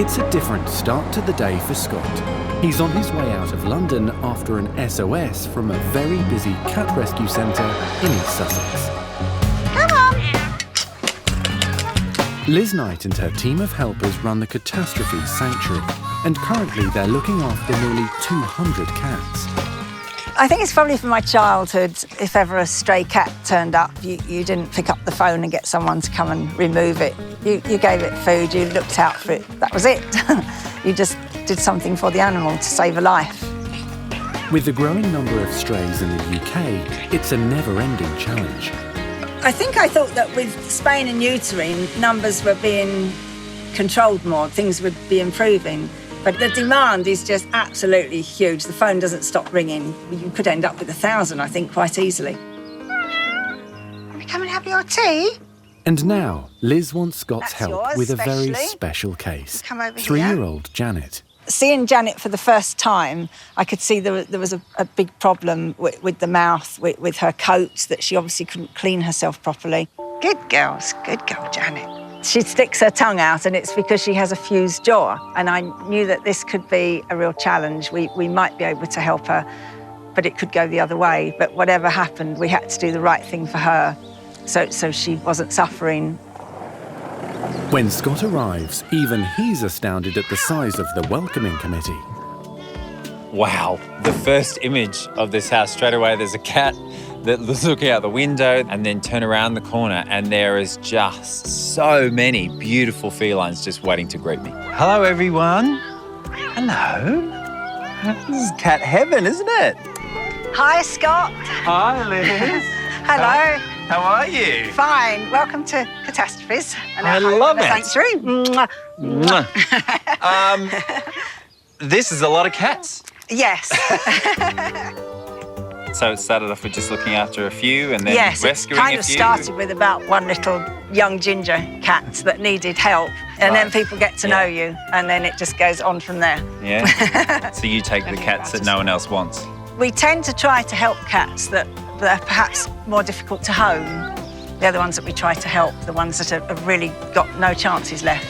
It's a different start to the day for Scott. He's on his way out of London after an SOS from a very busy cat rescue centre in East Sussex. Come on! Liz Knight and her team of helpers run the Catastrophe Sanctuary, and currently they're looking after nearly 200 cats. I think it's probably from my childhood. If ever a stray cat turned up, you didn't pick up the phone and get someone to come and remove it. You gave it food, you looked out for it, that was it. You just did something for the animal to save a life. With the growing number of strays in the UK, it's a never-ending challenge. I thought that with spaying and neutering, numbers were being controlled more, things would be improving. But the demand is just absolutely huge. The phone doesn't stop ringing. You could end up with 1,000, I think, quite easily. Can we come and have your tea? And now, Liz wants Scott's That's help yours, with a very specially. special case. Come over here. 3-year-old Janet. Seeing Janet for the first time, I could see there was a big problem with the mouth, with her coat, that she obviously couldn't clean herself properly. Good girl, Janet. She sticks her tongue out, and it's because she has a fused jaw. And I knew that this could be a real challenge. We might be able to help her, but it could go the other way. But whatever happened, we had to do the right thing for her, so she wasn't suffering. When Scott arrives, even he's astounded at the size of the welcoming committee. Wow, the first image of this house, straight away there's a cat that's looking out the window, and then turn around the corner and there is just so many beautiful felines just waiting to greet me. Hello everyone. Hello. This is cat heaven, isn't it? Hi, Scott. Hi Liz. Hello. How are you? Fine. Welcome to Catastrophes. And I our home love in the it. Sanctuary. Mwah. This is a lot of cats. Yes. So it started off with just looking after a few and then Yes, it rescuing kind a of few. started with about one little young ginger cat that needed help. And then Right. people get to know you, and then it just goes on from there. Yeah. So you take the cats that no one else wants. We tend to try to help cats that are perhaps more difficult to home. They're the ones that we try to help, the ones that have really got no chances left.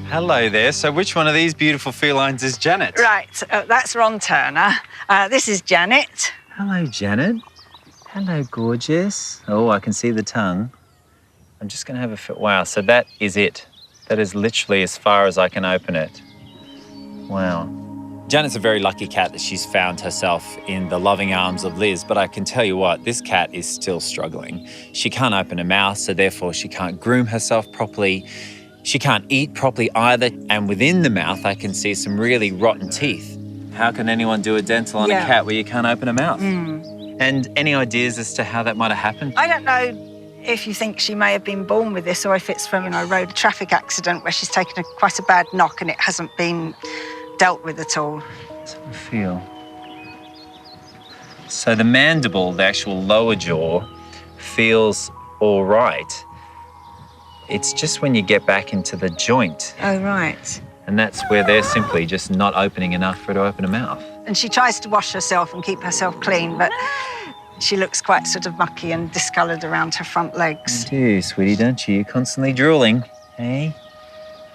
Hello there. So which one of these beautiful felines is Janet? Right, that's Ron Turner. This is Janet. Hello, Janet. Hello, gorgeous. Oh, I can see the tongue. I'm just going to have a fit. Wow, so that is it. That is literally as far as I can open it. Wow. Janet's a very lucky cat that she's found herself in the loving arms of Liz, but I can tell you what, this cat is still struggling. She can't open her mouth, so therefore she can't groom herself properly. She can't eat properly either, and within the mouth I can see some really rotten teeth. How can anyone do a dental on a cat where you can't open a mouth? And any ideas as to how that might have happened? I don't know if you think she may have been born with this or if it's from a road traffic accident where she's taken quite a bad knock and it hasn't been dealt with at all. Let's have a feel. So the mandible, the actual lower jaw, feels all right. It's just when you get back into the joint. Oh, right. And that's where they're simply just not opening enough for her to open her mouth. And she tries to wash herself and keep herself clean, but she looks quite sort of mucky and discoloured around her front legs. You do, sweetie, don't you? You're constantly drooling. Hey?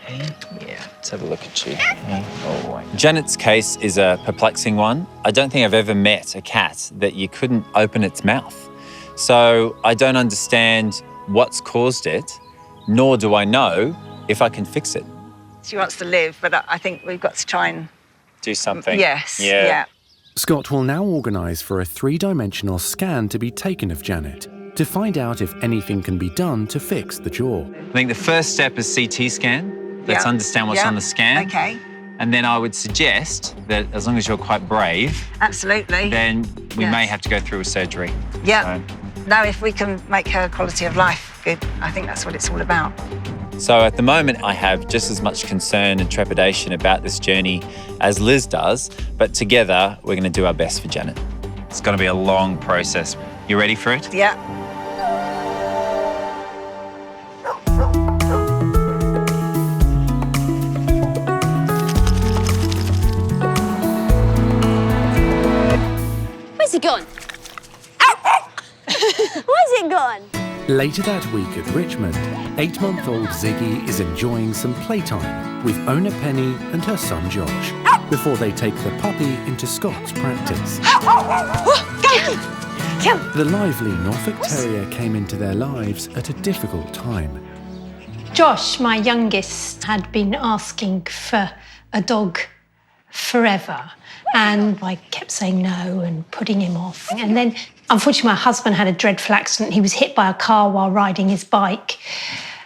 Hey? Yeah, let's have a look at you. Hey? Oh, wait. Janet's case is a perplexing one. I don't think I've ever met a cat that you couldn't open its mouth. So I don't understand what's caused it, nor do I know if I can fix it. She wants to live, but I think we've got to try and... Do something. Yes, Yeah. yeah. Scott will now organise for a 3-dimensional scan to be taken of Janet to find out if anything can be done to fix the jaw. I think the first step is CT scan. Let's understand what's on the scan. Okay. And then I would suggest that as long as you're quite brave, Absolutely. then we may have to go through a surgery. Yeah. So, Now, if we can make her quality of life good, I think that's what it's all about. so at the moment, I have just as much concern and trepidation about this journey as Liz does, but together, we're going to do our best for Janet. It's going to be a long process. You ready for it? Yeah. Where's he gone? Where's it gone? Later that week at Richmond, 8-month-old Ziggy is enjoying some playtime with owner Penny and her son Josh before they take the puppy into Scott's practice. The lively Norfolk Terrier came into their lives at a difficult time. Josh, my youngest, had been asking for a dog forever, and I kept saying no and putting him off. And then, unfortunately, my husband had a dreadful accident. He was hit by a car while riding his bike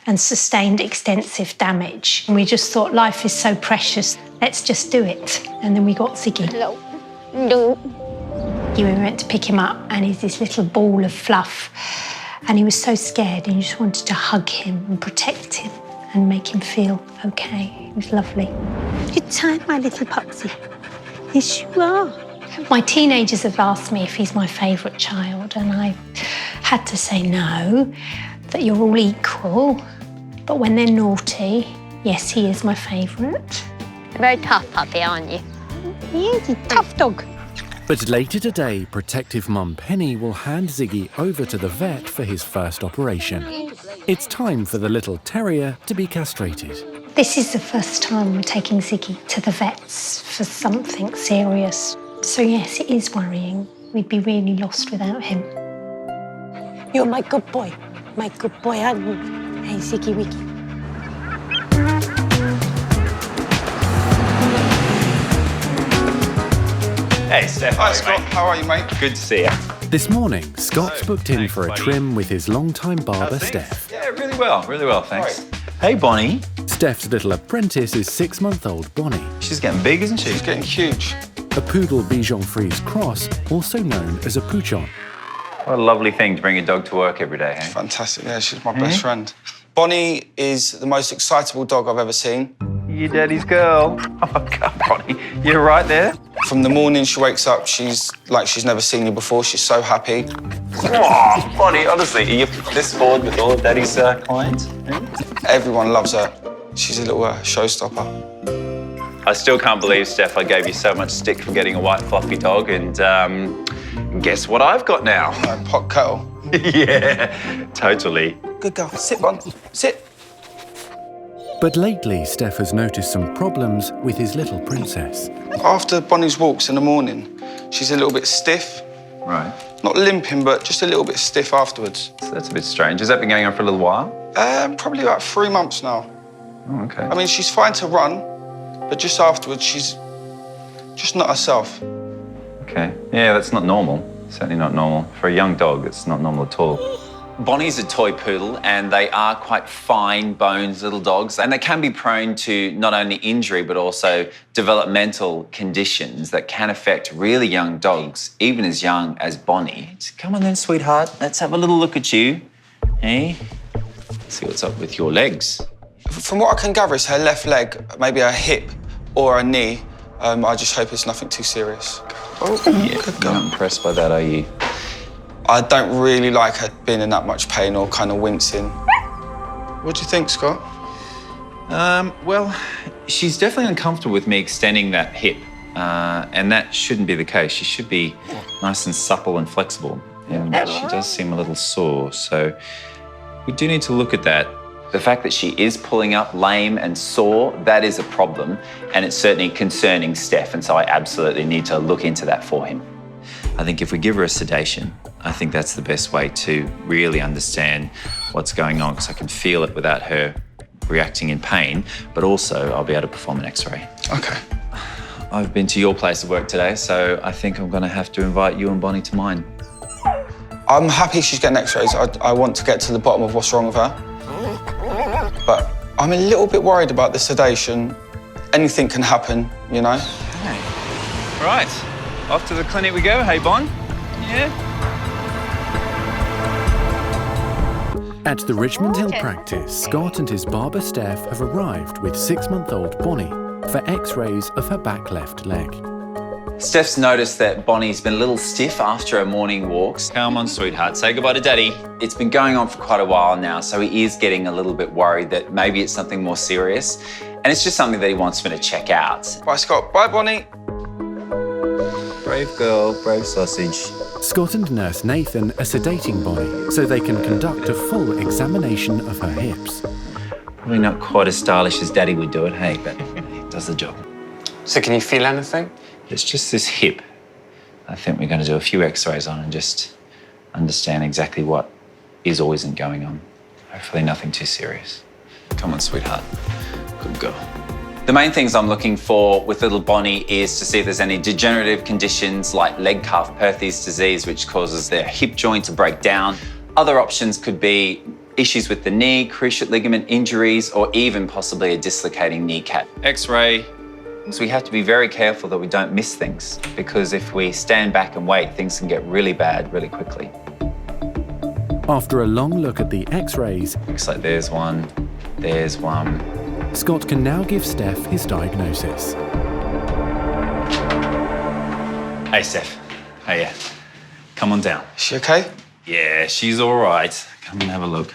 and sustained extensive damage. And we just thought, life is so precious, let's just do it. And then we got Ziggy. Hello. No. We went to pick him up, and he's this little ball of fluff. And he was so scared, and you just wanted to hug him and protect him and make him feel okay. It was lovely. Good time, my little Popsy. Yes, you are. My teenagers have asked me if he's my favourite child, and I had to say no, that you're all equal. But when they're naughty, yes, he is my favourite. A very tough puppy, aren't you? He is a tough dog. But later today, protective mum Penny will hand Ziggy over to the vet for his first operation. It's time for the little terrier to be castrated. This is the first time we're taking Ziggy to the vets for something serious. So yes, it is worrying. We'd be really lost without him. You're my good boy. My good boy, aren't you? Hey, Ziggy Wiggy. Hey, Steph. Hi, Scott. How are you, mate? Good to see you. This morning, Scott's booked in for a trim with his longtime barber, Steph. Yeah, really well, thanks. Hey, Bonnie. Steph's little apprentice is 6-month-old Bonnie, She's getting big, isn't she? She's getting huge. a poodle Bichon Frise cross, also known as a Pouchon. What a lovely thing to bring a dog to work every day, eh? Fantastic. Yeah, she's my best friend. Bonnie is the most excitable dog I've ever seen. Your daddy's girl. Oh, God, Bonnie. You're right there. From the morning she wakes up, she's like she's never seen you before. She's so happy. Oh, Bonnie, honestly, are you this bored with all of Daddy's clients? Everyone loves her. She's a little showstopper. I still can't believe, Steph, I gave you so much stick for getting a white fluffy dog, and guess what I've got now? Pot kettle. Yeah, totally. Good girl. Sit, Bon. Sit. But lately, Steph has noticed some problems with his little princess. After Bonnie's walks in the morning, she's a little bit stiff. Right. Not limping, but just a little bit stiff afterwards. So that's a bit strange. Has that been going on for a little while? Probably about 3 months now. Oh, okay. I mean, she's fine to run, but just afterwards, she's just not herself. Okay. Yeah, that's not normal. Certainly not normal. For a young dog, it's not normal at all. Bonnie's a toy poodle, and they are quite fine bones little dogs, and they can be prone to not only injury but also developmental conditions that can affect really young dogs, even as young as Bonnie. Come on then, sweetheart. Let's have a little look at you. Hey? See what's up with your legs. From what I can gather, it's her left leg, maybe her hip or her knee. I just hope it's nothing too serious. Oh, Yeah, good you're girl. not impressed by that, are you? I don't really like her being in that much pain or kind of wincing. What do you think, Scott? Well, she's definitely uncomfortable with me extending that hip, and that shouldn't be the case. She should be nice and supple and flexible, and she does seem a little sore, so we do need to look at that. The fact that she is pulling up lame and sore, that is a problem, and it's certainly concerning Steph, and so I absolutely need to look into that for him. I think if we give her a sedation, I think that's the best way to really understand what's going on, because I can feel it without her reacting in pain, but also I'll be able to perform an X-ray. Okay. I've been to your place of work today, so I think I'm going to have to invite you and Bonnie to mine. I'm happy she's getting X-rays. I want to get to the bottom of what's wrong with her. But I'm a little bit worried about the sedation. Anything can happen, you know? Okay. Right. Off to the clinic we go, hey, Bon? Yeah? At the Richmond Hill practice, Scott and his barber Steph have arrived with 6-month-old Bonnie for X-rays of her back left leg. Steph's noticed that Bonnie's been a little stiff after her morning walks. Come on, sweetheart, say goodbye to Daddy. It's been going on for quite a while now, so he is getting a little bit worried that maybe it's something more serious, and it's just something that he wants me to check out. Bye, Scott. Bye, Bonnie. Brave girl, brave sausage. Scott and nurse Nathan are sedating Bonnie so they can conduct a full examination of her hips. Probably not quite as stylish as Daddy would do it, hey, but it does the job. So can you feel anything? It's just this hip. I think we're going to do a few x-rays on and just understand exactly what is or isn't going on. Hopefully nothing too serious. Come on, sweetheart. Good girl. The main things I'm looking for with little Bonnie is to see if there's any degenerative conditions like leg calf Perthes disease, which causes their hip joint to break down. Other options could be issues with the knee, cruciate ligament injuries, or even possibly a dislocating kneecap. X-ray. So we have to be very careful that we don't miss things, because if we stand back and wait, things can get really bad really quickly. After a long look at the x-rays, Looks like there's one, there's one. Scott can now give Steph his diagnosis. Hey, Steph. Hey, yeah. Come on down. Is she okay? Yeah, she's all right. Come and have a look.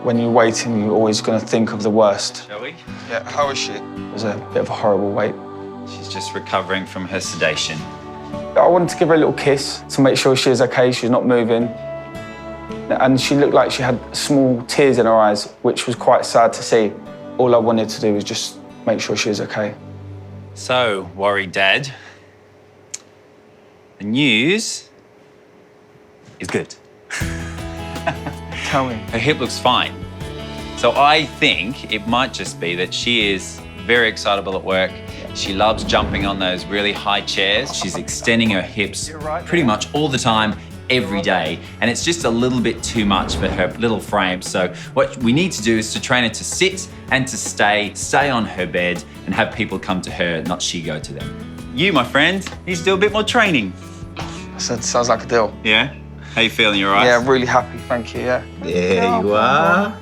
When you're waiting, you're always going to think of the worst. Shall we? Yeah, how is she? It was a bit of a horrible wait. She's just recovering from her sedation. I wanted to give her a little kiss to make sure she is okay, she's not moving. And she looked like she had small tears in her eyes, which was quite sad to see. All I wanted to do was just make sure she was okay. So, worried Dad, the news is good. Tell me. Her hip looks fine. So I think it might just be that she is very excitable at work. She loves jumping on those really high chairs. She's extending her hips pretty much all the time, every day. And it's just a little bit too much for her little frame. So what we need to do is to train her to sit and to stay on her bed and have people come to her, not she go to them. You, my friend, need to do a bit more training. That sounds like a deal. Yeah? How you feeling, you all right? Yeah, I'm really happy, thank you, yeah. There you are.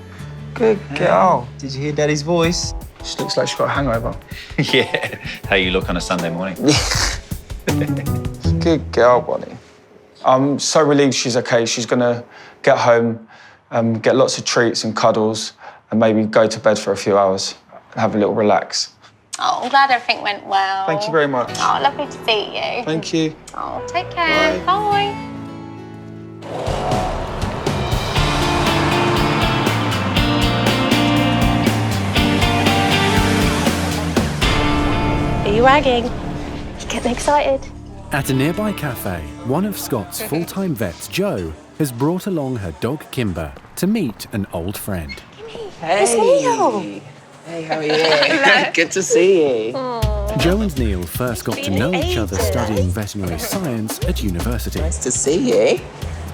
Good girl. Did you hear Daddy's voice? She looks like she's got a hangover. Yeah, how you look on a Sunday morning. Good girl, Bonnie. I'm so relieved she's okay. She's gonna get home, get lots of treats and cuddles, and maybe go to bed for a few hours and have a little relax. Oh, I'm glad everything went well. Thank you very much. Oh, lovely to see you. Thank you. Oh, take care. Bye. Bye. Are you wagging? You getting excited? At a nearby cafe, one of Scott's full-time vets, Joe, has brought along her dog Kimber to meet an old friend. It's Neil. Hey, how are you? Good to see you. Joe and Neil first got to know each other studying veterinary science at university. Nice to see you.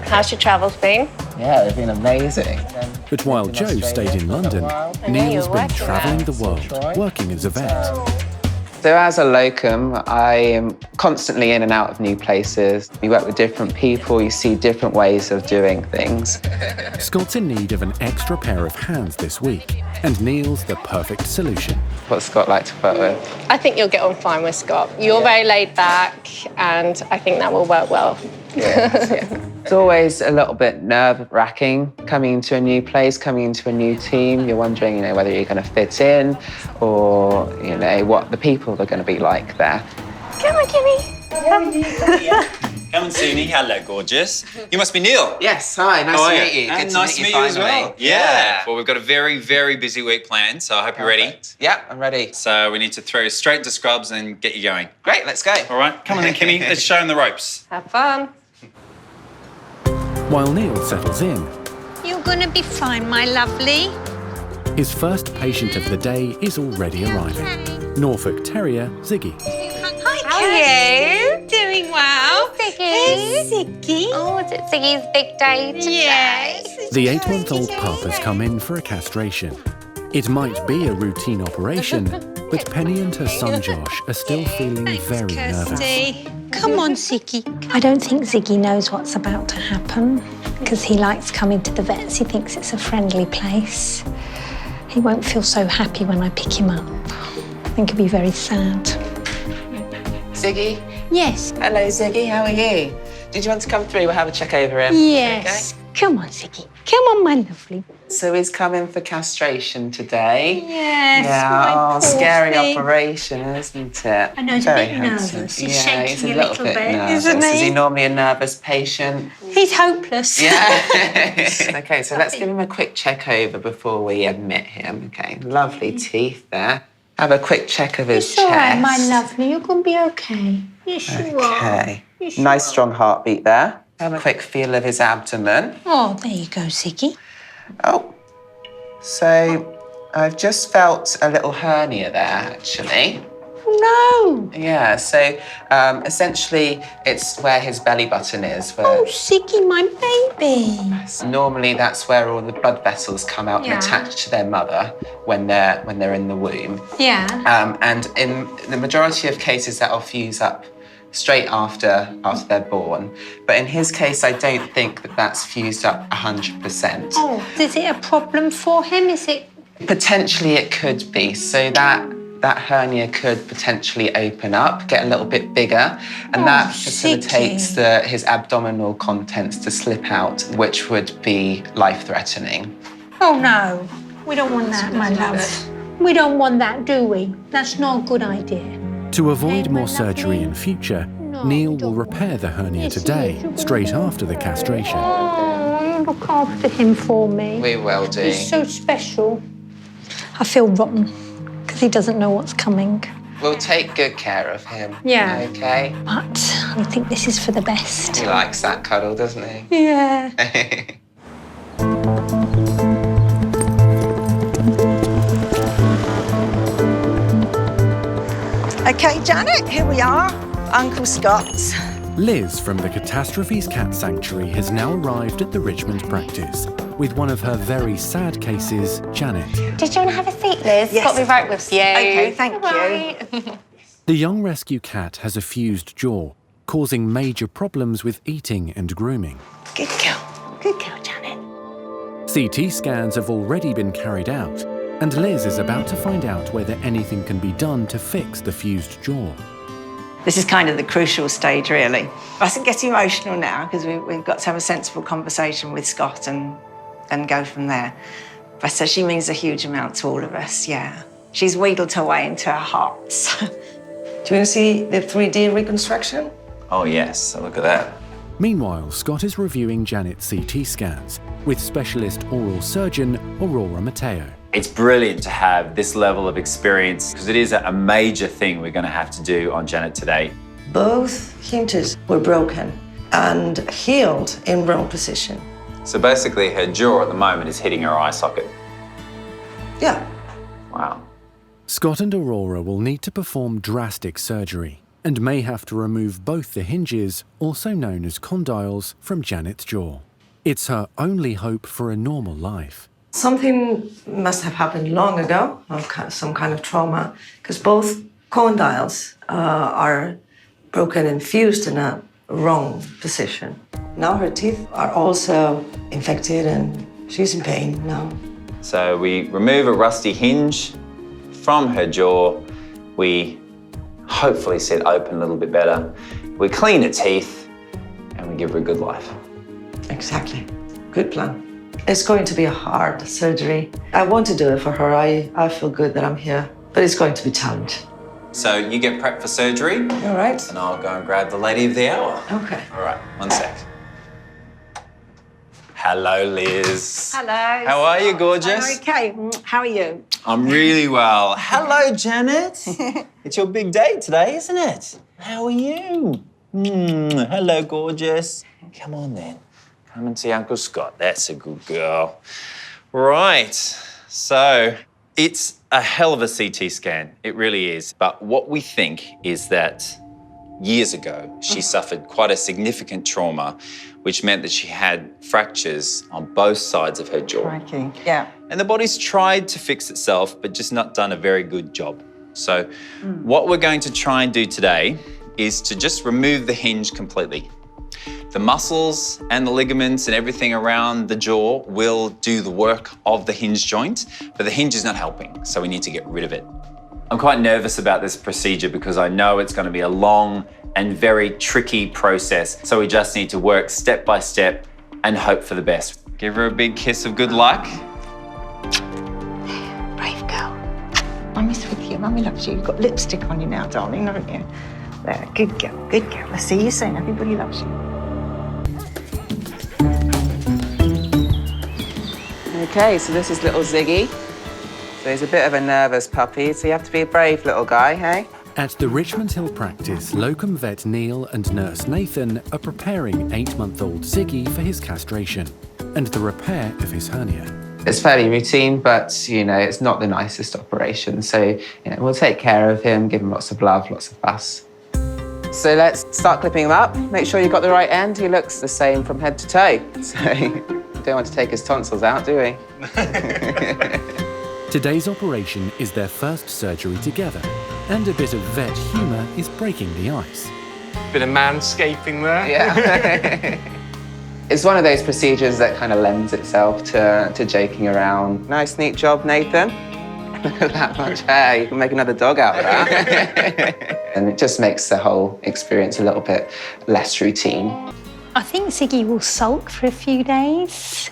How's your travels been? Yeah, they've been amazing. But while Joe stayed in London, Neil's been travelling the world, working as a vet. So as a locum, I am constantly in and out of new places. You work with different people, you see different ways of doing things. Scott's in need of an extra pair of hands this week, and Neil's the perfect solution. What's Scott like to work with? I think you'll get on fine with Scott. You're very laid back, and I think that will work well. It's always a little bit nerve-wracking coming into a new place, coming into a new team. You're wondering, whether you're going to fit in or, what the people are going to be like there. Come on, Kimmy. Come and see me. Hello, gorgeous. You must be Neil. Yes, hi, nice to meet you. And nice to meet you as well. Yeah. Well, we've got a very, very busy week planned, so I hope you're ready. Yeah, I'm ready. So we need to throw you straight into scrubs and get you going. Great, let's go. All right, come on then, Kimmy. Let's show him the ropes. Have fun. While Neil settles in, You're gonna be fine, my lovely. his first patient of the day is already arriving. Norfolk Terrier, Ziggy. Hi, How are you? Doing well. Ziggy. Hey, Ziggy. Oh, is it Ziggy's big day today? Yes. The 8-month-old pup has come in for a castration. It might be a routine operation, but Penny and her son Josh are still feeling very nervous. Come on, Ziggy. I don't think Ziggy knows what's about to happen because he likes coming to the vets. He thinks it's a friendly place. He won't feel so happy when I pick him up. I think he'll be very sad. Ziggy? Yes. Hello, Ziggy, how are you? Did you want to come through? We'll have a check over him. Yes. Come on, Ziggy. Come on, my lovely. So he's coming for castration today. Yes, Yeah, my poor scary thing. operation, isn't it? I know, he's Very a bit handsome. nervous. He's Yeah, shaking he's a a little little bit bit, nervous. isn't Is he? he normally a nervous patient? He's hopeless. Yeah. Okay, so let's give him a quick check over before we admit him. Okay, lovely teeth there. Have a quick check of his It's chest. all right, my lovely. You're going to be okay. Yes, you are. Okay. Yes, you Nice are. strong heartbeat there. Have a quick feel of his abdomen. Oh, there you go, Ziggy. Oh, so I've just felt a little hernia there, actually. No. Yeah, so essentially it's where his belly button is. Where Oh, Ziggy, my baby. normally that's where all the blood vessels come out Yeah. and attach to their mother when they're in the womb. Yeah. And in the majority of cases that'll fuse up straight after they're born. But in his case, I don't think that that's fused up 100%. Oh, is it a problem for him? Is it? Potentially it could be. So that hernia could potentially open up, get a little bit bigger, and that facilitates his abdominal contents to slip out, which would be life-threatening. Oh, no. We don't want that, my love. We don't want that, do we? That's not a good idea. To avoid more surgery in future, Neil will repair the hernia today, straight after the castration. Oh, you look after him for me. We will do. He's so special. I feel rotten because he doesn't know what's coming. We'll take good care of him. Yeah. Okay? But I think this is for the best. He likes that cuddle, doesn't he? Yeah. Okay, Janet, here we are, Uncle Scott's. Liz from the Catastrophes Cat Sanctuary has now arrived at the Richmond practice with one of her very sad cases, Janet. Did you want to have a seat, Liz? Yes. Got me right with you. Okay, thank you. The young rescue cat has a fused jaw, causing major problems with eating and grooming. Good girl. Good girl, Janet. CT scans have already been carried out, and Liz is about to find out whether anything can be done to fix the fused jaw. This is kind of the crucial stage, really. I mustn't get emotional now because we've got to have a sensible conversation with Scott and go from there. But so she means a huge amount to all of us, yeah. She's wheedled her way into our hearts. Do you want to see the 3D reconstruction? Oh, yes. Look at that. Meanwhile, Scott is reviewing Janet's CT scans with specialist oral surgeon Aurora Mateo. It's brilliant to have this level of experience because it is a major thing we're going to have to do on Janet today. Both hinges were broken and healed in wrong position. So basically her jaw at the moment is hitting her eye socket. Yeah. Wow. Scott and Aurora will need to perform drastic surgery and may have to remove both the hinges, also known as condyles, from Janet's jaw. It's her only hope for a normal life. Something must have happened long ago, some kind of trauma, because both condyles are broken and fused in a wrong position. Now her teeth are also infected and she's in pain now. So we remove a rusty hinge from her jaw. We hopefully see it open a little bit better. We clean her teeth and we give her a good life. Exactly. Good plan. It's going to be a hard surgery. I want to do it for her. I feel good that I'm here, but it's going to be a challenge. So you get prepped for surgery. All right. And I'll go and grab the lady of the hour. Okay. All right, 1 sec. Hello, Liz. Hello. How are you, gorgeous? I'm okay. How are you? I'm really well. Hello, Janet. It's your big day today, isn't it? How are you? Hello, gorgeous. Come on, then. Come and see Uncle Scott. That's a good girl. Right, so it's a hell of a CT scan. It really is. But what we think is that years ago, she suffered quite a significant trauma, which meant that she had fractures on both sides of her jaw. Crikey. Yeah. And the body's tried to fix itself, but just not done a very good job. So what we're going to try and do today is to just remove the hinge completely. The muscles and the ligaments and everything around the jaw will do the work of the hinge joint, but the hinge is not helping, so we need to get rid of it. I'm quite nervous about this procedure because I know it's going to be a long and very tricky process, so we just need to work step by step, and hope for the best. Give her a big kiss of good luck. Brave girl. Mummy's with you. Mummy loves you. You've got lipstick on you now, darling, haven't you? There, good girl, good girl. I'll see you soon. Everybody loves you. Okay, so this is little Ziggy. So he's a bit of a nervous puppy, so you have to be a brave little guy, hey? At the Richmond Hill practice, locum vet Neil and nurse Nathan are preparing 8-month-old Ziggy for his castration and the repair of his hernia. It's fairly routine, but, you know, it's not the nicest operation. So, you know, we'll take care of him, give him lots of love, lots of fuss. So let's start clipping him up. Make sure you've got the right end. He looks the same from head to toe. So we don't want to take his tonsils out, do we? Today's operation is their first surgery together, and a bit of vet humour is breaking the ice. Bit of manscaping there. Yeah. It's one of those procedures that kind of lends itself to joking around. Nice, neat job, Nathan. Look at that much hair. You can make another dog out of that. And it just makes the whole experience a little bit less routine. I think Ziggy will sulk for a few days.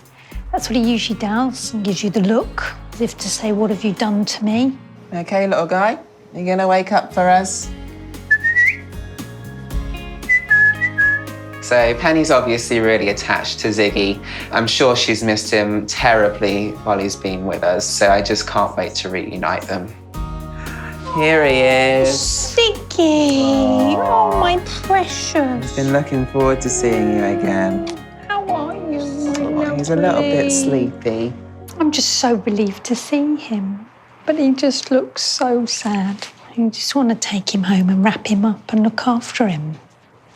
That's what he usually does, and gives you the look, as if to say, what have you done to me? Okay, little guy, you gonna wake up for us? So Penny's obviously really attached to Ziggy. I'm sure she's missed him terribly while he's been with us, so I just can't wait to reunite them. Here he is. Ziggy! Oh, my precious. Been looking forward to seeing you again. How are you, Oh, he's a little bit sleepy. I'm just so relieved to see him, but he just looks so sad. You just want to take him home and wrap him up and look after him.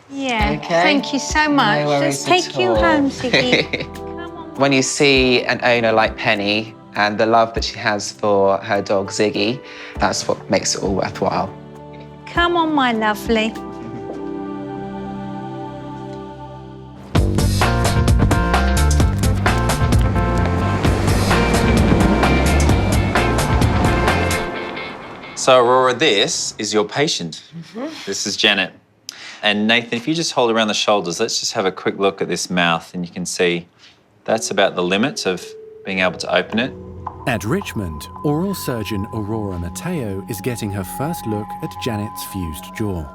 Yeah, Okay. thank you so much. No worries Let's take at you all. home, Ziggy. When you see an owner like Penny and the love that she has for her dog Ziggy, that's what makes it all worthwhile. Come on, my lovely. So, Aurora, this is your patient. This is Janet. And Nathan, if you just hold around the shoulders, let's just have a quick look at this mouth, and you can see that's about the limit of being able to open it. At Richmond, oral surgeon Aurora Mateo is getting her first look at Janet's fused jaw.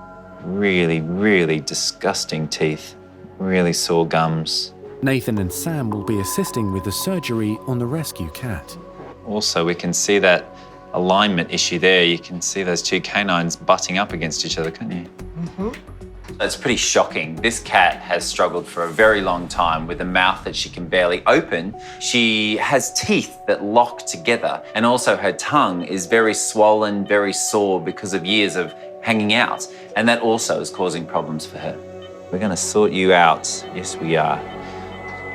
Really, really disgusting teeth. Really sore gums. Nathan and Sam will be assisting with the surgery on the rescue cat. Also, we can see that alignment issue there. You can see those two canines butting up against each other, can't you? It's pretty shocking. This cat has struggled for a very long time with a mouth that she can barely open. She has teeth that lock together, and also her tongue is very swollen, very sore because of years of hanging out, and that also is causing problems for her. We're going to sort you out. Yes, we are.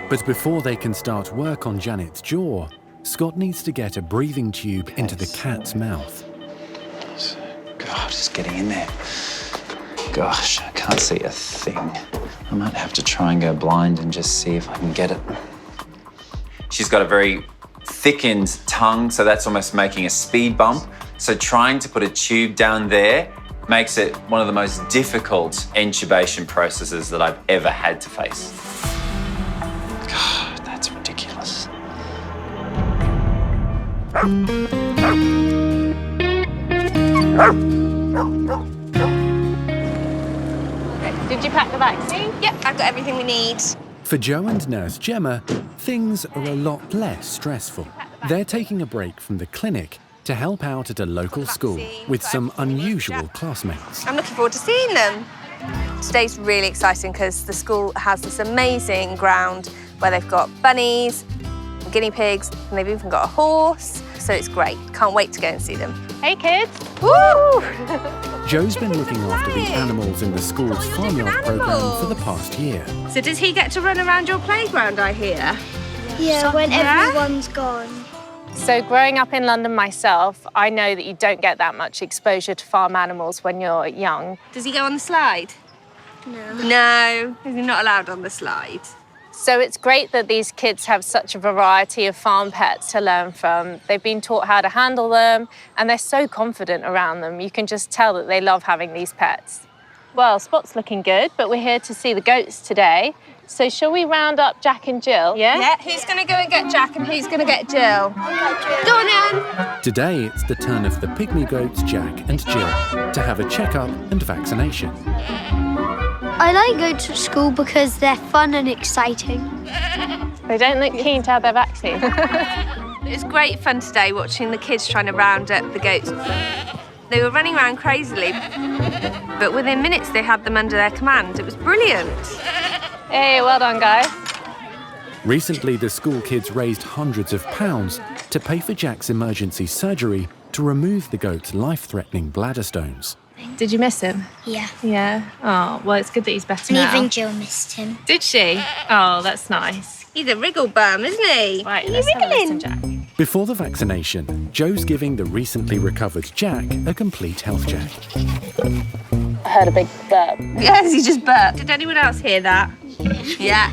But before they can start work on Janet's jaw, Scott needs to get a breathing tube into the cat's mouth. God, just getting in there. Gosh, I can't see a thing. I might have to try and go blind and just see if I can get it. She's got a very thickened tongue, so that's almost making a speed bump. So trying to put a tube down there makes it one of the most difficult intubation processes that I've ever had to face. God, that's ridiculous. Did you pack the vaccine? Yep, I've got everything we need. For Joe and nurse Gemma, things are a lot less stressful. They're taking a break from the clinic to help out at a local school with some unusual classmates. I'm looking forward to seeing them. Today's really exciting because the school has this amazing ground where they've got bunnies, guinea pigs, and they've even got a horse. So it's great. Can't wait to go and see them. Hey, kids. Woo! Joe's been looking after the animals in the school's farmyard program for the past year. So does he get to run around your playground, I hear? Yeah, when everyone's gone. So growing up in London myself, I know that you don't get that much exposure to farm animals when you're young. Does he go on the slide? No. No, he's not allowed on the slide. So it's great that these kids have such a variety of farm pets to learn from. They've been taught how to handle them, and they're so confident around them. You can just tell that they love having these pets. Well, Spot's looking good, but we're here to see the goats today. So shall we round up Jack and Jill, yeah? Yeah, who's going to go and get Jack and who's going to get Jill? Go on, Anne. Today it's the turn of the pygmy goats Jack and Jill to have a checkup and vaccination. I like going to school because they're fun and exciting. They don't look keen to have their vaccine. It was great fun today watching the kids trying to round up the goats. They were running around crazily, but within minutes they had them under their command. It was brilliant. Hey, well done, guys. Recently, the school kids raised hundreds of pounds to pay for Jack's emergency surgery to remove the goat's life-threatening bladder stones. Did you miss him? Yeah. Yeah. Oh, well, it's good that he's better And now. even Jill missed him. Did she? Oh, that's nice. He's a wriggle bum, isn't he? Right, Are you let's have a wriggling? listen, Jack. Before the vaccination, Joe's giving the recently recovered Jack a complete health check. I heard a big burp. Yes, he just burped. Did anyone else hear that? Yeah.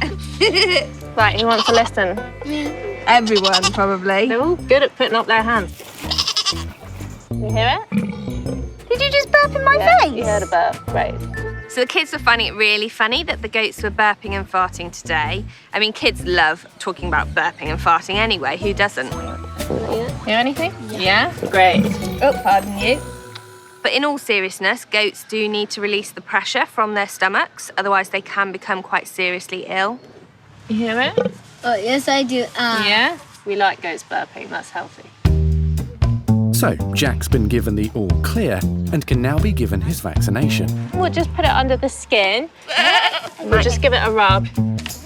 Right, who wants to listen? Everyone, probably. They're all good at putting up their hands. You hear it? Did you just burp in my face? You heard a burp, right. So the kids were finding it really funny that the goats were burping and farting today. I mean, kids love talking about burping and farting anyway. Who doesn't? Hear anything? Yeah? Great. Oh, pardon you. But in all seriousness, goats do need to release the pressure from their stomachs, otherwise they can become quite seriously ill. You hear it? Oh, yes, I do. Yeah? We like goats burping, that's healthy. So, Jack's been given the all clear and can now be given his vaccination. We'll just put it under the skin. We'll just give it a rub.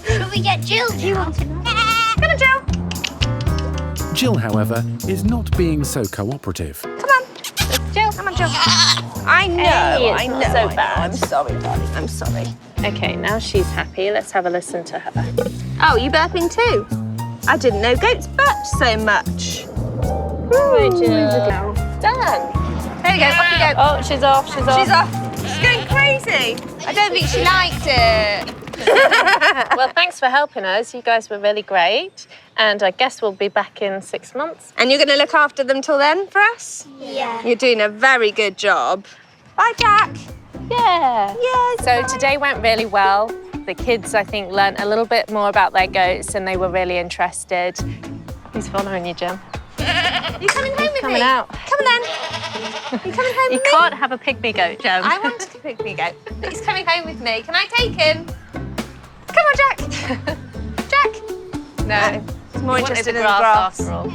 Should we get Jill? Do you want to? Come on, Jill. Jill, however, is not being so cooperative. Come on. Jill, come on, Jill. I know, Hey, it's I know. not so I know. bad. I'm sorry, darling. I'm sorry. Okay, now she's happy. Let's have a listen to her. Oh, you burping too? I didn't know goats burped so much. Right, Jill. Done. There you go, off you go. Oh, she's off, she's off. She's off. She's going crazy. I don't think she liked it. Well, thanks for helping us. You guys were really great. And I guess we'll be back in 6 months. And you're going to look after them till then for us? Yeah. You're doing a very good job. Bye, Jack. Yeah. Yes. So today went really well. The kids, I think, learnt a little bit more about their goats and they were really interested. Who's following you, Jim? You coming home with Coming me? out. Come on then. You coming home You with me? can't have a pygmy goat, Jim. I want a pygmy goat, but he's coming home with me. Can I take him? Come on, Jack. Jack. No. He's more You wanted interested the in the grass. after all.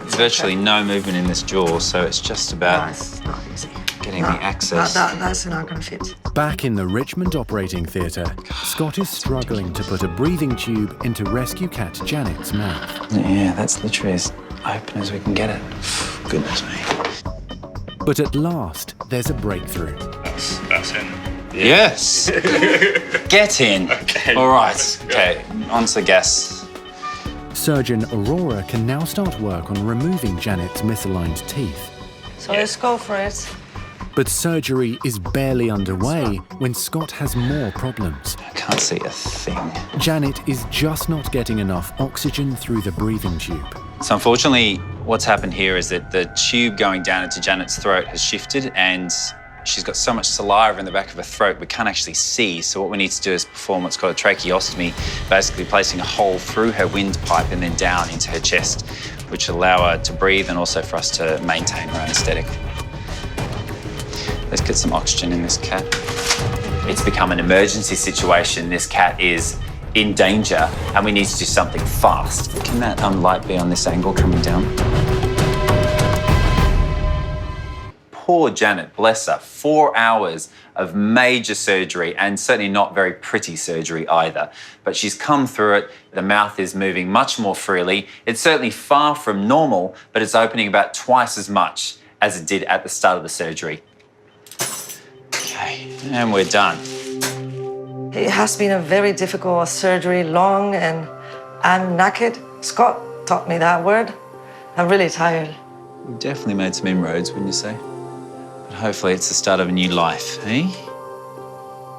There's virtually no movement in this jaw, so it's just about It's not easy. getting the access. That's not going to fit. Back in the Richmond Operating Theatre, Scott is struggling to put a breathing tube into rescue cat Janet's mouth. Yeah, that's literally as open as we can get it. Goodness me. But at last, there's a breakthrough. That's in. Yes! Get in! Okay. All right, Let's go. okay, onto the gas. Surgeon Aurora can now start work on removing Janet's misaligned teeth. So let's go for it. But surgery is barely underway when Scott has more problems. I can't see a thing. Janet is just not getting enough oxygen through the breathing tube. So unfortunately, what's happened here is that the tube going down into Janet's throat has shifted and she's got so much saliva in the back of her throat we can't actually see. So what we need to do is perform what's called a tracheostomy, basically placing a hole through her windpipe and then down into her chest, which will allow her to breathe and also for us to maintain her anaesthetic. Let's get some oxygen in this cat. It's become an emergency situation. This cat is in danger and we need to do something fast. Can that light be on this angle coming down? Poor Janet, bless her, 4 hours of major surgery and certainly not very pretty surgery either. But she's come through it. The mouth is moving much more freely. It's certainly far from normal, but it's opening about twice as much as it did at the start of the surgery. Okay, and we're done. It has been a very difficult surgery, long, and I'm knackered. Scott taught me that word. I'm really tired. We've definitely made some inroads, wouldn't you say? But hopefully it's the start of a new life, eh?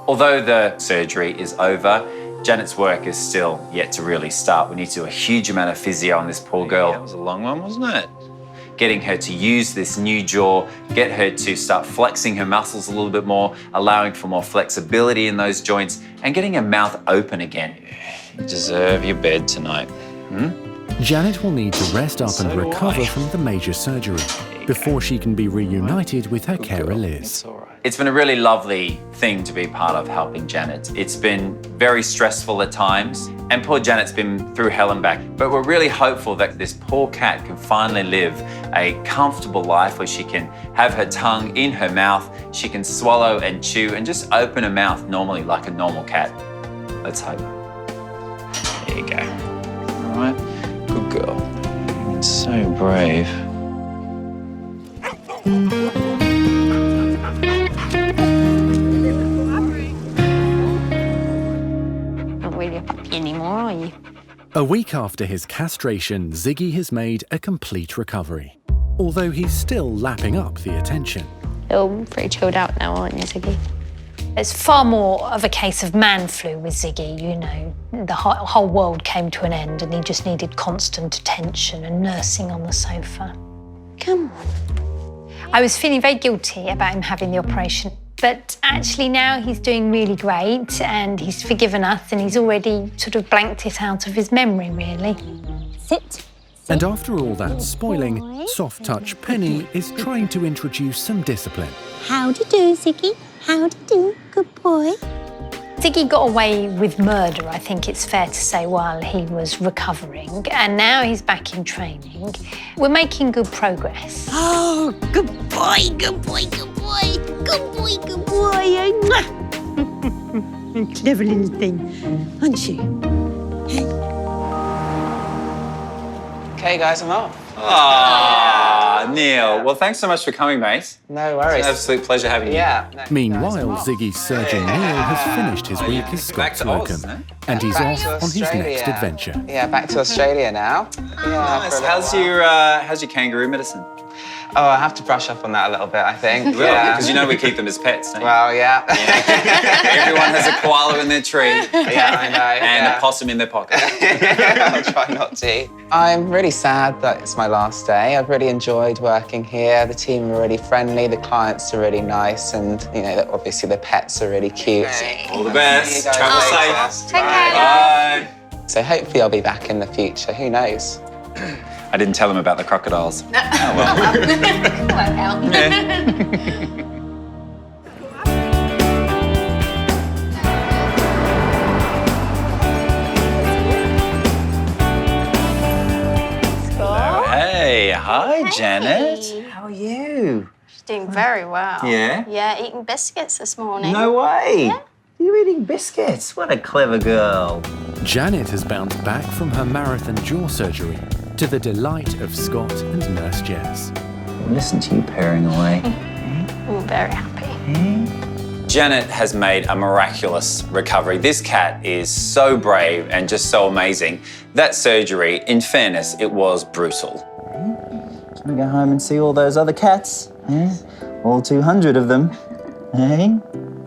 Although the surgery is over, Janet's work is still yet to really start. We need to do a huge amount of physio on this poor girl. That was a long one, wasn't it? getting her to use this new jaw, get her to start flexing her muscles a little bit more, allowing for more flexibility in those joints, and getting her mouth open again. You deserve your bed tonight. Janet will need to rest up and recover from the major surgery before she can be reunited with her carer Liz. It's been a really lovely thing to be part of helping Janet. It's been very stressful at times, and poor Janet's been through hell and back. But we're really hopeful that this poor cat can finally live a comfortable life where she can have her tongue in her mouth, she can swallow and chew and just open her mouth normally like a normal cat. Let's hope. There you go. All right, good girl. It's so brave. Not really a puppy anymore, are you? A week after his castration, Ziggy has made a complete recovery, although he's still lapping up the attention. You're pretty chilled out now, aren't you, Ziggy? It's far more of a case of man flu with Ziggy, you know. The whole world came to an end and he just needed constant attention and nursing on the sofa. Come on. I was feeling very guilty about him having the operation, but actually now he's doing really great and he's forgiven us and he's already sort of blanked it out of his memory, really. Sit. And after all that spoiling, Soft Touch Penny is trying to introduce some discipline. How do you do, Ziggy? How do you do? Good boy. Ziggy got away with murder, I think it's fair to say, while he was recovering, and now he's back in training. We're making good progress. Oh, good boy, good boy, good boy. Good boy, good boy. Clever little thing, aren't you? Okay, guys, I'm off. Ah, Neil. Well, thanks so much for coming, mate. No worries. It's an absolute pleasure having you. Yeah. No, Meanwhile, Ziggy's surgeon Neil has finished his week as Back Scott's to Oz, locum, eh? and he's Back off to on his next Australia. adventure. Yeah, back to Australia now. Yeah, Nice. for a little How's your kangaroo medicine? Oh, I have to brush up on that a little bit, I think. You will, because you know we keep them as pets, don't you? Well, yeah. Everyone has a koala in their tree. Yeah, I know. And yeah. a possum in their pocket. I'll try not to. I'm really sad that it's my last day. I've really enjoyed working here. The team are really friendly, the clients are really nice, and you know, obviously the pets are really cute. All the best. Travel safe. Take care. Bye. So hopefully I'll be back in the future. Who knows? I didn't tell them about the crocodiles. Oh, well. Hey, hi, Janet. How are you? She's doing very well. Yeah? Yeah, eating biscuits this morning. No way. Yeah. You're eating biscuits. What a clever girl. Janet has bounced back from her marathon jaw surgery to the delight of Scott and Nurse Jess. Listen to you purring away. I'm very happy. Janet has made a miraculous recovery. This cat is so brave and just so amazing. That surgery, in fairness, it was brutal. Can we go home and see all those other cats? All 200 of them.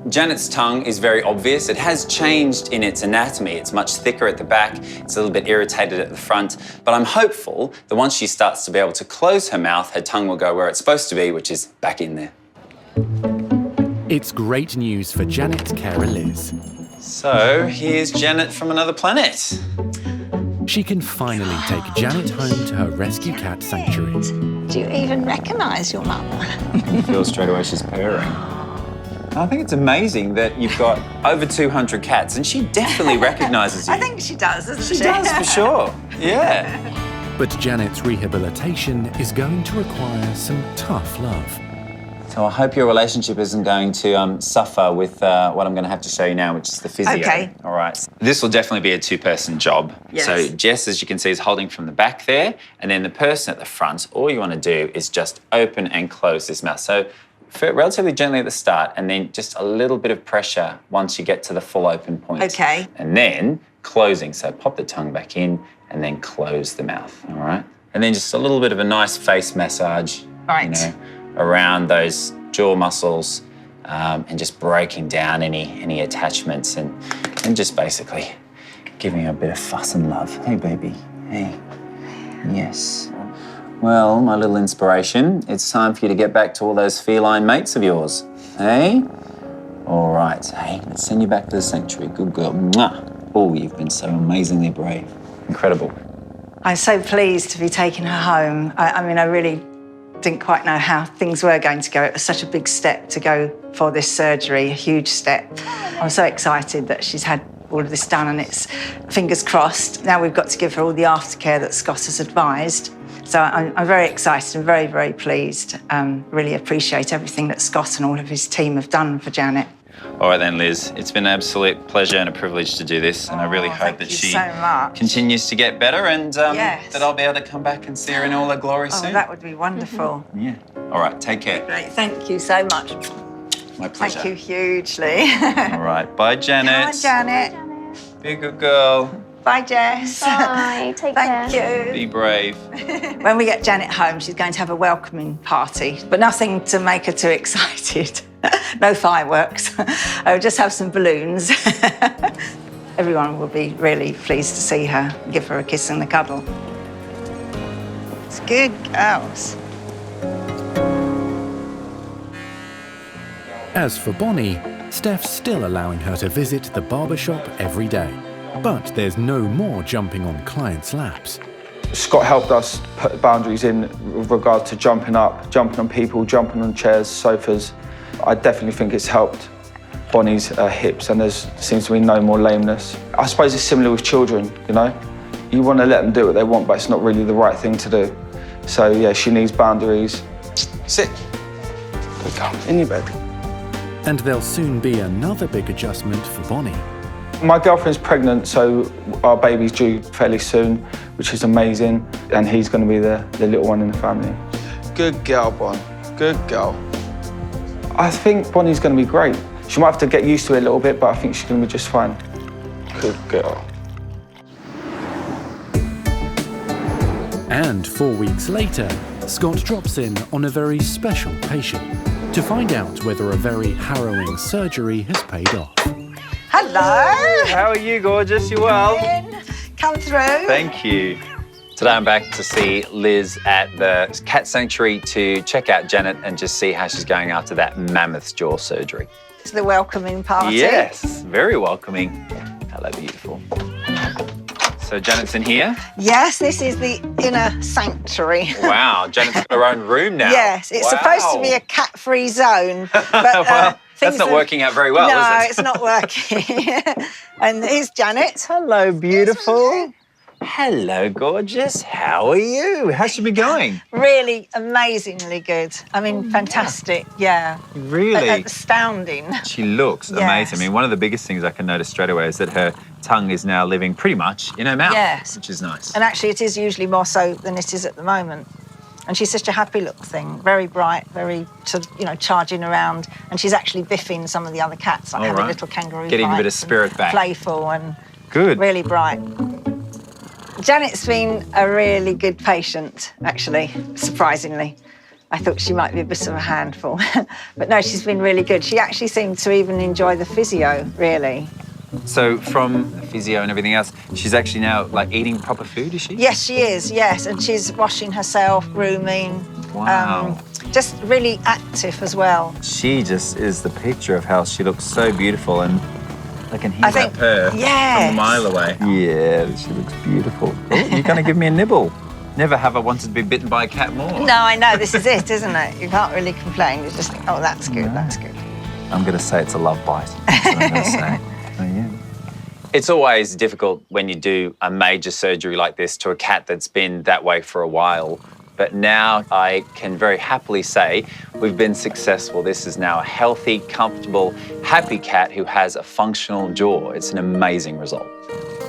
Janet's tongue is very obvious. It has changed in its anatomy. It's much thicker at the back. It's a little bit irritated at the front. But I'm hopeful that once she starts to be able to close her mouth, her tongue will go where it's supposed to be, which is back in there. It's great news for Janet's carer Liz. So here's Janet from another planet. She can finally take Janet home to her rescue cat sanctuary. Do you even recognise your mum? You feel straight away she's purring. I think it's amazing that you've got over 200 cats, and she definitely recognises you. I think she does, doesn't she? She does, for sure. Yeah. But Janet's rehabilitation is going to require some tough love. So I hope your relationship isn't going to suffer with what I'm going to have to show you now, which is the physio. Okay. All right. This will definitely be a two-person job. Yes. So Jess, as you can see, is holding from the back there, and then the person at the front, all you want to do is just open and close this mouth. So relatively gently at the start, and then just a little bit of pressure once you get to the full open point. Okay. And then closing. So pop the tongue back in and then close the mouth, all right? And then just a little bit of a nice face massage, Right. you know, around those jaw muscles, and just breaking down any attachments and just basically giving her a bit of fuss and love. Hey, baby. Hey. Yes. Well, my little inspiration, it's time for you to get back to all those feline mates of yours. Hey? All right. Hey, let's send you back to the sanctuary. Good girl. Mwah. Oh, you've been so amazingly brave. Incredible. I'm so pleased to be taking her home. I mean, I really didn't quite know how things were going to go. It was such a big step to go for this surgery, a huge step. I'm so excited that she's had all of this done, and it's fingers crossed. Now we've got to give her all the aftercare that Scott has advised. So I'm very excited and very, very pleased. Really appreciate everything that Scott and all of his team have done for Janet. All right then, Liz. It's been an absolute pleasure and a privilege to do this, and I really hope that she continues to get better, and that I'll be able to come back and see her in all her glory soon. Oh, that would be wonderful. Yeah. All right, take care. Great, thank you so much. My pleasure. Thank you hugely. All right, bye, Janet. Come on, Janet. Be a good girl. Bye, Jess. Bye, take care. Thank you. Be brave. When we get Janet home, she's going to have a welcoming party, but nothing to make her too excited. No fireworks. I'll just have some balloons. Everyone will be really pleased to see her, give her a kiss and a cuddle. It's good girls. As for Bonnie, Steph's still allowing her to visit the barber shop every day. But there's no more jumping on clients' laps. Scott helped us put boundaries in with regard to jumping up, jumping on people, jumping on chairs, sofas. I definitely think it's helped Bonnie's hips, and there seems to be no more lameness. I suppose it's similar with children, you know? You want to let them do what they want, but it's not really the right thing to do. So yeah, she needs boundaries. Sit. Good girl, in your bed. And there'll soon be another big adjustment for Bonnie. My girlfriend's pregnant, so our baby's due fairly soon, which is amazing, and he's going to be the little one in the family. Good girl, Bon. Good girl. I think Bonnie's going to be great. She might have to get used to it a little bit, but I think she's going to be just fine. Good girl. And 4 weeks later, Scott drops in on a very special patient to find out whether a very harrowing surgery has paid off. Hello. How are you, gorgeous? You well? Come through. Thank you. Today I'm back to see Liz at the cat sanctuary to check out Janet and just see how she's going after that mammoth jaw surgery. It's the welcoming party. Yes, very welcoming. Hello, beautiful. So Janet's in here? Yes, this is the inner sanctuary. Wow, Janet's got her own room now. Yes, it's supposed to be a cat-free zone. But, well, that's not working out very well, is it? No, it's not working. And here's Janet. Hello, beautiful. Hello, gorgeous. How are you? How's she been going? Really amazingly good. I mean, fantastic, yeah. Really? Astounding. She looks amazing. I mean, one of the biggest things I can notice straight away is that her tongue is now living pretty much in her mouth, which is nice. And actually, it is usually more so than it is at the moment. And she's such a happy little thing, very bright, very, charging around. And she's actually biffing some of the other cats, like having little kangaroo Getting a bit of spirit back. Playful and good. Really bright. Janet's been a really good patient, actually, surprisingly. I thought she might be a bit of a handful. But no, she's been really good. She actually seemed to even enjoy the physio, really. So from the physio and everything else, she's actually now, like, eating proper food, is she? Yes, she is, yes. And she's washing herself, grooming. Wow. Just really active as well. She just is the picture of how she looks so beautiful, and I can hear that purr from a mile away. Yeah, she looks beautiful. Oh, you're going to give me a nibble. Never have I wanted to be bitten by a cat more. No, I know. This is it, isn't it? You can't really complain. You just think, oh, that's good, that's good. I'm going to say it's a love bite. That's what I'm going to say. Oh, yeah. It's always difficult when you do a major surgery like this to a cat that's been that way for a while. But now I can very happily say we've been successful. This is now a healthy, comfortable, happy cat who has a functional jaw. It's an amazing result.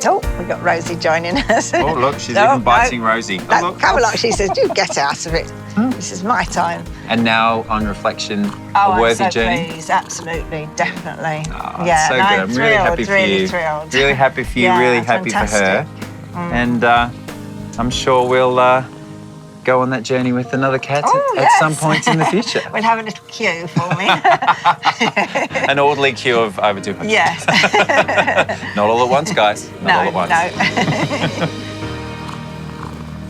Oh, we've got Rosie joining us. Oh, look, she's even biting Rosie. Oh, look. Come along, she says, you get out of it. This is my time. And now, on reflection, a worthy journey? Pleased. Absolutely, definitely. Oh, yeah, so good. I'm really happy for you. Thrilled. Really happy for you, really happy for her. And I'm sure we'll go on that journey with another cat at some point in the future. We'll have a little queue for me. An orderly queue of over 200. Yes. Not all at once, guys. Not all at once. No.